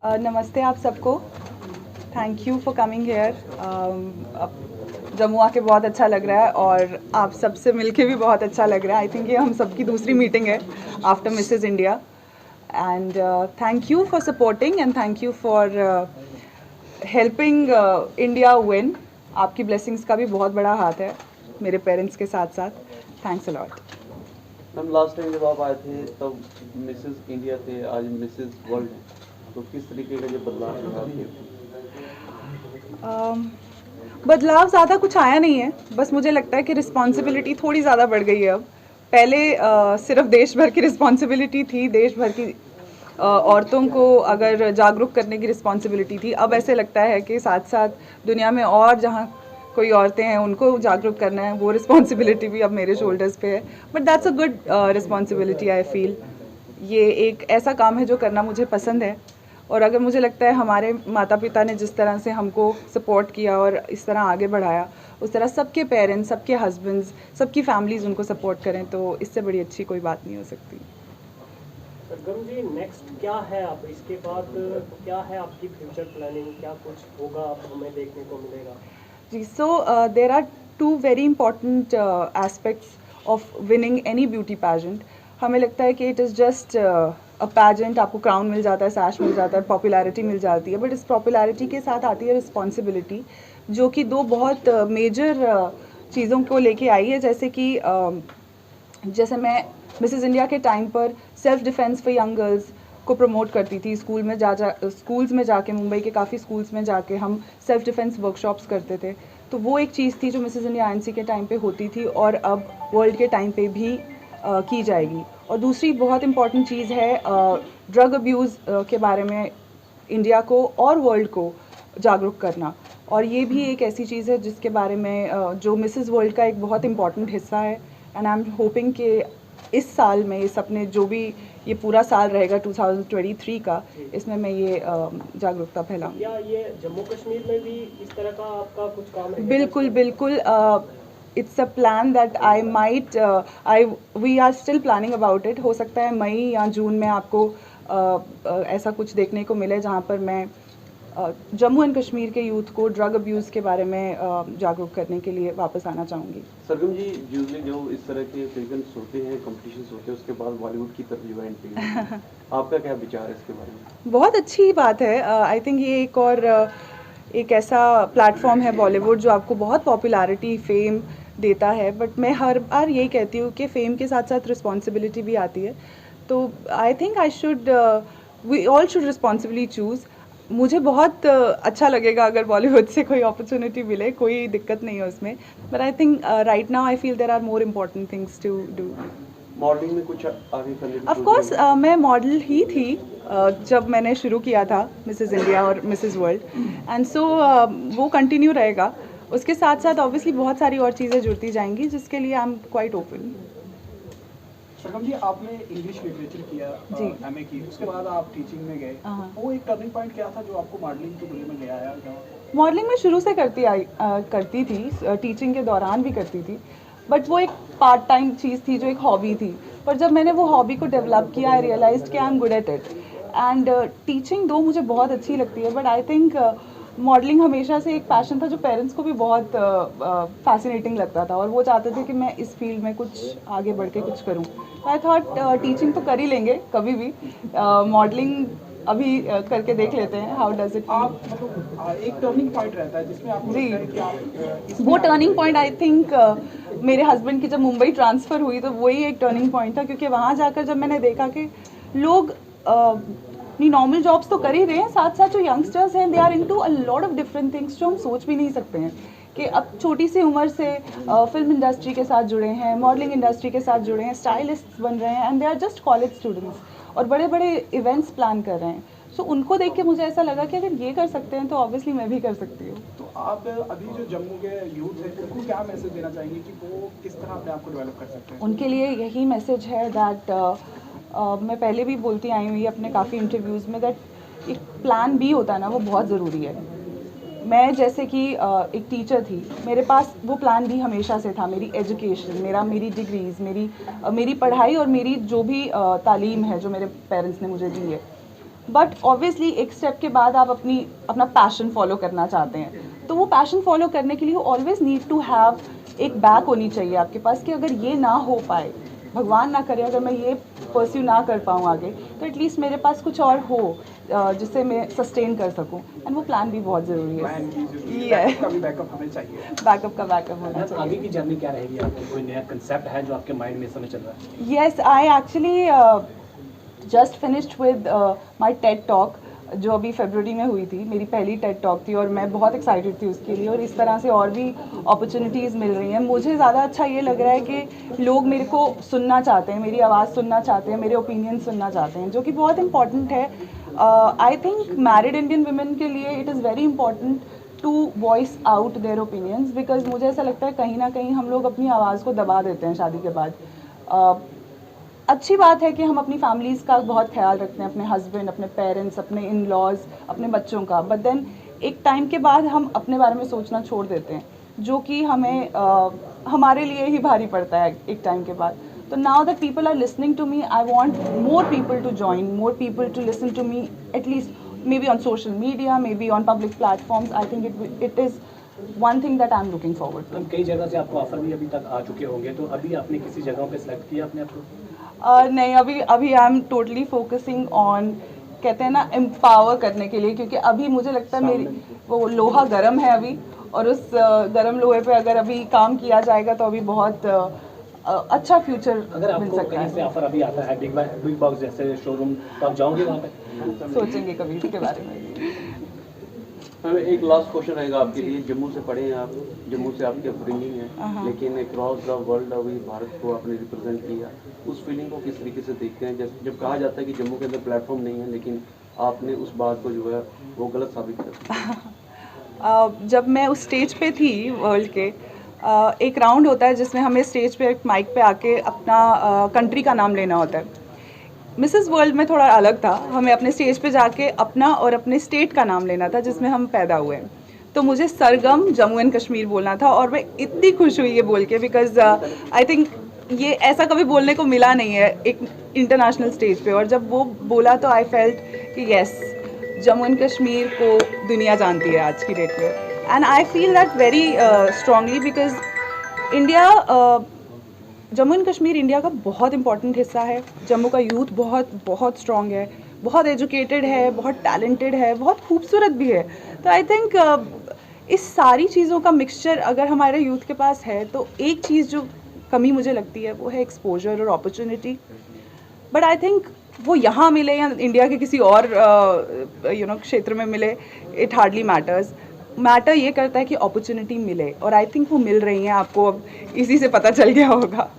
नमस्ते आप सबको। Thank you for coming here. Jammu आके बहुत अच्छा लग रहा है और आप सबसे मिलके भी बहुत अच्छा लग रहा है। आई थिंक ये हम सबकी दूसरी मीटिंग है after Mrs India. And thank you for supporting and thank you for helping India win. आपकी ब्लेसिंग्स का भी बहुत बड़ा हाथ है मेरे पेरेंट्स के साथ साथ। Thanks a lot. Ma'am last time जब आप आए थे तब मिसेस इंडिया थे, आज मिसेस वर्ल्ड है, तो किस तरीके का ये बदलाव है आपके? बदलाव ज़्यादा कुछ आया नहीं है, बस मुझे लगता है कि रिस्पॉन्सिबिलिटी थोड़ी ज़्यादा बढ़ गई है अब। पहले सिर्फ देश भर की रिस्पॉन्सिबिलिटी थी, देश भर की औरतों को अगर जागरूक करने की रिस्पॉन्सिबिलिटी थी। अब ऐसे लगता है कि साथ साथ दुनिया में और जहाँ कोई औरतें हैं उनको जागरूक करना है, वो रिस्पॉन्सिबिलिटी भी अब मेरे शोल्डर्स पे है। But that's a good responsibility I feel. ये एक ऐसा काम है जो करना मुझे पसंद है और अगर मुझे लगता है हमारे माता पिता ने जिस तरह से हमको सपोर्ट किया और इस तरह आगे बढ़ाया, उस तरह सबके पेरेंट्स, सबके हस्बैंड्स, सबकी फैमिलीज़ उनको सपोर्ट करें, तो इससे बड़ी अच्छी कोई बात नहीं हो सकती। सरगम जी, नेक्स्ट क्या है? आप इसके बाद क्या है आपकी फ्यूचर प्लानिंग? क्या कुछ होगा आप हमें देखने को मिलेगा? जी, so there are two very important aspects of winning any beauty pageant. हमें लगता है कि it is just a pageant, आपको क्राउन मिल जाता है, सैश मिल जाता है, पॉपुलैरिटी मिल जाती है, बट इस पॉपुलैरिटी के साथ आती है रिस्पॉन्सिबिलिटी, जो कि दो बहुत मेजर चीज़ों को लेके आई है। जैसे मैं मिसेस इंडिया के टाइम पर self defence for young girls को प्रमोट करती थी। स्कूल्स में जाके, मुंबई के काफ़ी स्कूल्स में जाके हम सेल्फ डिफेंस वर्कशॉप्स करते थे। तो वो एक चीज़ थी जो मिसेस इंडिया आईएनसी के टाइम पे होती थी और अब वर्ल्ड के टाइम पे भी की जाएगी। और दूसरी बहुत इम्पॉर्टेंट चीज़ है ड्रग अब्यूज़ के बारे में इंडिया को और वर्ल्ड को जागरूक करना। और ये भी एक ऐसी चीज़ है जिसके बारे में जो मिसेस वर्ल्ड का एक बहुत इम्पॉर्टेंट हिस्सा है। एंड आई एम होपिंग कि इस साल में, इस अपने जो भी ये पूरा साल रहेगा 2023 का, इसमें मैं ये जागरूकता फैलाऊंगी। क्या ये जम्मू कश्मीर में भी इस तरह का आपका कुछ काम है? बिल्कुल बिल्कुल। It's a plan that I might I we are still planning about it. हो सकता है मई या जून में आपको ऐसा कुछ देखने को मिले जहाँ पर मैं जम्मू एंड कश्मीर के यूथ को ड्रग अब्यूज़ के बारे में जागरूक करने के लिए वापस आना चाहूँगी। सरगम जी, यूजली जो इस तरह के इवेंट्स होते हैं, कॉम्पिटिशन्स होते हैं, उसके बाद बॉलीवुड की तरफ जो एंट्री है, आपका क्या विचार है इसके बारे में? बहुत अच्छी बात है। आई थिंक ये एक ऐसा प्लेटफॉर्म है बॉलीवुड जो आपको बहुत पॉपुलैरिटी, फेम देता है। बट मैं हर बार यही कहती हूँ कि फेम के साथ साथ रिस्पॉन्सिबिलिटी भी आती है। तो I think we all should responsibly choose. मुझे बहुत अच्छा लगेगा अगर बॉलीवुड से कोई अपॉर्चुनिटी मिले, कोई दिक्कत नहीं है उसमें। But I think right now I feel there are more important things to do. Modelling में कुछ आगे करने की ऑफ कोर्स मैं मॉडल ही थी जब मैंने शुरू किया था मिसेस इंडिया और मिसेस वर्ल्ड, एंड सो वो कंटिन्यू रहेगा। उसके साथ साथ ऑब्वियसली बहुत सारी और चीज़ें जुड़ती जाएंगी जिसके लिए आई एम क्वाइट ओपन। सरगम जी, आपने इंग्लिश लिटरेचर किया, जी। एमए की, उसके बाद आप टीचिंग में गए। वो एक टर्निंग पॉइंट क्या था जो आपको मॉडलिंग की दुनिया में ले आया? मॉडलिंग में शुरू से करती थी, टीचिंग के दौरान भी करती थी, बट वो एक पार्ट टाइम चीज़ थी, जो एक हॉबी थी। पर जब मैंने वो हॉबी को डेवलप किया, आई रियलाइज्ड कि I am good at it. And teaching दो मुझे बहुत अच्छी लगती है, बट आई थिंक मॉडलिंग हमेशा से एक पैशन था जो पेरेंट्स को भी बहुत फैसिनेटिंग लगता था और वो चाहते थे कि मैं इस फील्ड में कुछ आगे बढ़ के कुछ करूँ। तो आई थॉट टीचिंग तो कर ही लेंगे कभी भी, मॉडलिंग अभी करके देख लेते हैं, हाउ डज इट। आप मतलब एक टर्निंग पॉइंट रहता है जिसमें आपको जी। लगता है कि आप वो टर्निंग पॉइंट आई थिंक मेरे हस्बैंड की जब मुंबई ट्रांसफ़र हुई तो वही एक टर्निंग पॉइंट था, क्योंकि वहाँ जाकर जब मैंने देखा कि लोग अपनी नॉर्मल जॉब्स तो कर ही रहे हैं, साथ साथ जो यंगस्टर्स हैं they are into a lot of different things जो हम सोच भी नहीं सकते हैं कि अब छोटी सी उम्र से फिल्म इंडस्ट्री के साथ जुड़े हैं, मॉडलिंग इंडस्ट्री के साथ जुड़े हैं, स्टाइलिस्ट बन रहे हैं, and they are just college students और बड़े बड़े इवेंट्स प्लान कर रहे हैं। सो उनको देख के मुझे ऐसा लगा कि अगर ये कर सकते हैं तो ऑब्वियसली मैं भी कर सकती हूँ। तो आप अभी जो जम्मू के यूथ है उनको क्या मैसेज देना चाहेंगे कि वो किस तरह अपने आप को डेवलप कर सकते हैं? उनके लिए यही मैसेज है दैट मैं पहले भी बोलती आई हुई अपने काफ़ी इंटरव्यूज़ में, दैट एक प्लान बी होता है ना, वो बहुत ज़रूरी है। मैं जैसे कि एक टीचर थी, मेरे पास वो प्लान बी हमेशा से था। मेरी एजुकेशन, मेरी डिग्रीज़, मेरी पढ़ाई और मेरी जो भी तालीम है जो मेरे पेरेंट्स ने मुझे दी है, बट ऑब्वियसली एक स्टेप के बाद आप अपना पैशन फॉलो करना चाहते हैं, तो वो पैशन फॉलो करने के लिए ऑलवेज नीड टू हैव एक बैक होनी चाहिए आपके पास कि अगर ये ना हो पाए, भगवान ना करे, अगर मैं ये परस्यू ना कर पाऊँ आगे, तो एटलीस्ट मेरे पास कुछ और हो जिससे मैं सस्टेन कर सकूं। एंड वो प्लान भी बहुत ज़रूरी प्लान की जरूरी है। है, कभी बैकअप हमें चाहिए। बैकअप का बैकअप होना मैम, चाहिए। आगे की जर्नी क्या रहेगी आपकी? कोई नया कंसेप्ट है जो आपके माइंड में इस समय चल रहा है? Yes, I actually just finished with my TED Talk जो अभी फरवरी में हुई थी। मेरी पहली TED Talk थी और मैं बहुत एक्साइटेड थी उसके लिए, और इस तरह से और भी अपॉर्चुनिटीज़ मिल रही हैं। मुझे ज़्यादा अच्छा ये लग रहा है कि लोग मेरे को सुनना चाहते हैं, मेरी आवाज़ सुनना चाहते हैं, मेरे ओपिनियन सुनना चाहते हैं, जो कि बहुत इंपॉर्टेंट है। I think married Indian women के लिए it is very important to voice out their opinions, because मुझे ऐसा लगता है कहीं ना कहीं हम लोग अपनी आवाज़ को दबा देते हैं शादी के बाद। अच्छी बात है कि हम अपनी फैमिलीज़ का बहुत ख्याल रखते हैं, अपने हस्बैंड, अपने पेरेंट्स, अपने इन लॉज, अपने बच्चों का, बट देन एक टाइम के बाद हम अपने बारे में सोचना छोड़ देते हैं, जो कि हमें हमारे लिए ही भारी पड़ता है एक टाइम के बाद। तो now that people are listening to me, I want more people to join, more people to listen to me, at least maybe on social media, maybe on public platforms. I think it is one thing that I am looking forward to. Ma'am, कई जगह से आपको offer भी अभी तक आ चुके होंगे, तो अभी आपने किसी जगह पे सेलेक्ट किया अपने आप को? नहीं, अभी I am totally focusing on, कहते हैं ना, एम्पावर करने के लिए, क्योंकि अभी मुझे लगता है मेरी वो लोहा गर्म है अभी, और उस गर्म लोहे पे अगर अभी काम किया जाएगा तो अभी बहुत अच्छा फ्यूचर अगर मिल आपको सकता कहीं से है। ऑफर अभी आता है बिग बॉक्स जैसे शोरूम, तो आप जाओगे वहाँ पे? सोचेंगे कभी इसके बारे में। मैम, एक लास्ट क्वेश्चन रहेगा आपके लिए। जम्मू से पढ़े हैं आप, जम्मू से आपकी अपब्रिंगिंग है, लेकिन अक्रॉस द वर्ल्ड अभी भारत को आपने रिप्रेजेंट किया, उस फीलिंग को किस तरीके से देखते हैं? जब कहा जाता है कि जम्मू के अंदर प्लेटफॉर्म नहीं है, लेकिन आपने उस बात को जो है वो गलत साबित कर दिया। जब मैं उस स्टेज पे थी वर्ल्ड के, एक राउंड होता है जिसमें हमें स्टेज पे माइक पे आके अपना कंट्री का नाम लेना होता है। मिसेस वर्ल्ड में थोड़ा अलग था, हमें अपने स्टेज पे जाके अपना और अपने स्टेट का नाम लेना था जिसमें हम पैदा हुए हैं। तो मुझे सरगम जम्मू एंड कश्मीर बोलना था, और मैं इतनी खुश हुई ये बोल के, बिकॉज आई थिंक ये ऐसा कभी बोलने को मिला नहीं है एक इंटरनेशनल स्टेज पे। और जब वो बोला तो आई फेल्ट कि येस, जम्मू एंड कश्मीर को दुनिया जानती है आज की डेट में, and I feel that very strongly, because India, Jammu and Kashmir India का बहुत इंपॉर्टेंट हिस्सा है। जम्मू का यूथ बहुत बहुत स्ट्रॉन्ग है, बहुत एजुकेटेड है, बहुत टैलेंटेड है, बहुत खूबसूरत भी है। तो आई थिंक इस सारी चीज़ों का मिक्सचर अगर हमारे यूथ के पास है, तो एक चीज़ जो कमी मुझे लगती है वो है एक्सपोजर और अपॉर्चुनिटी। बट आई थिंक वो यहाँ मिले या इंडिया के किसी और क्षेत्र में मिले, इट हार्डली मैटर्स। मैटर ये करता है कि अपॉर्चुनिटी मिले, और आई थिंक वो मिल रही हैं आपको, अब इसी से पता चल गया होगा।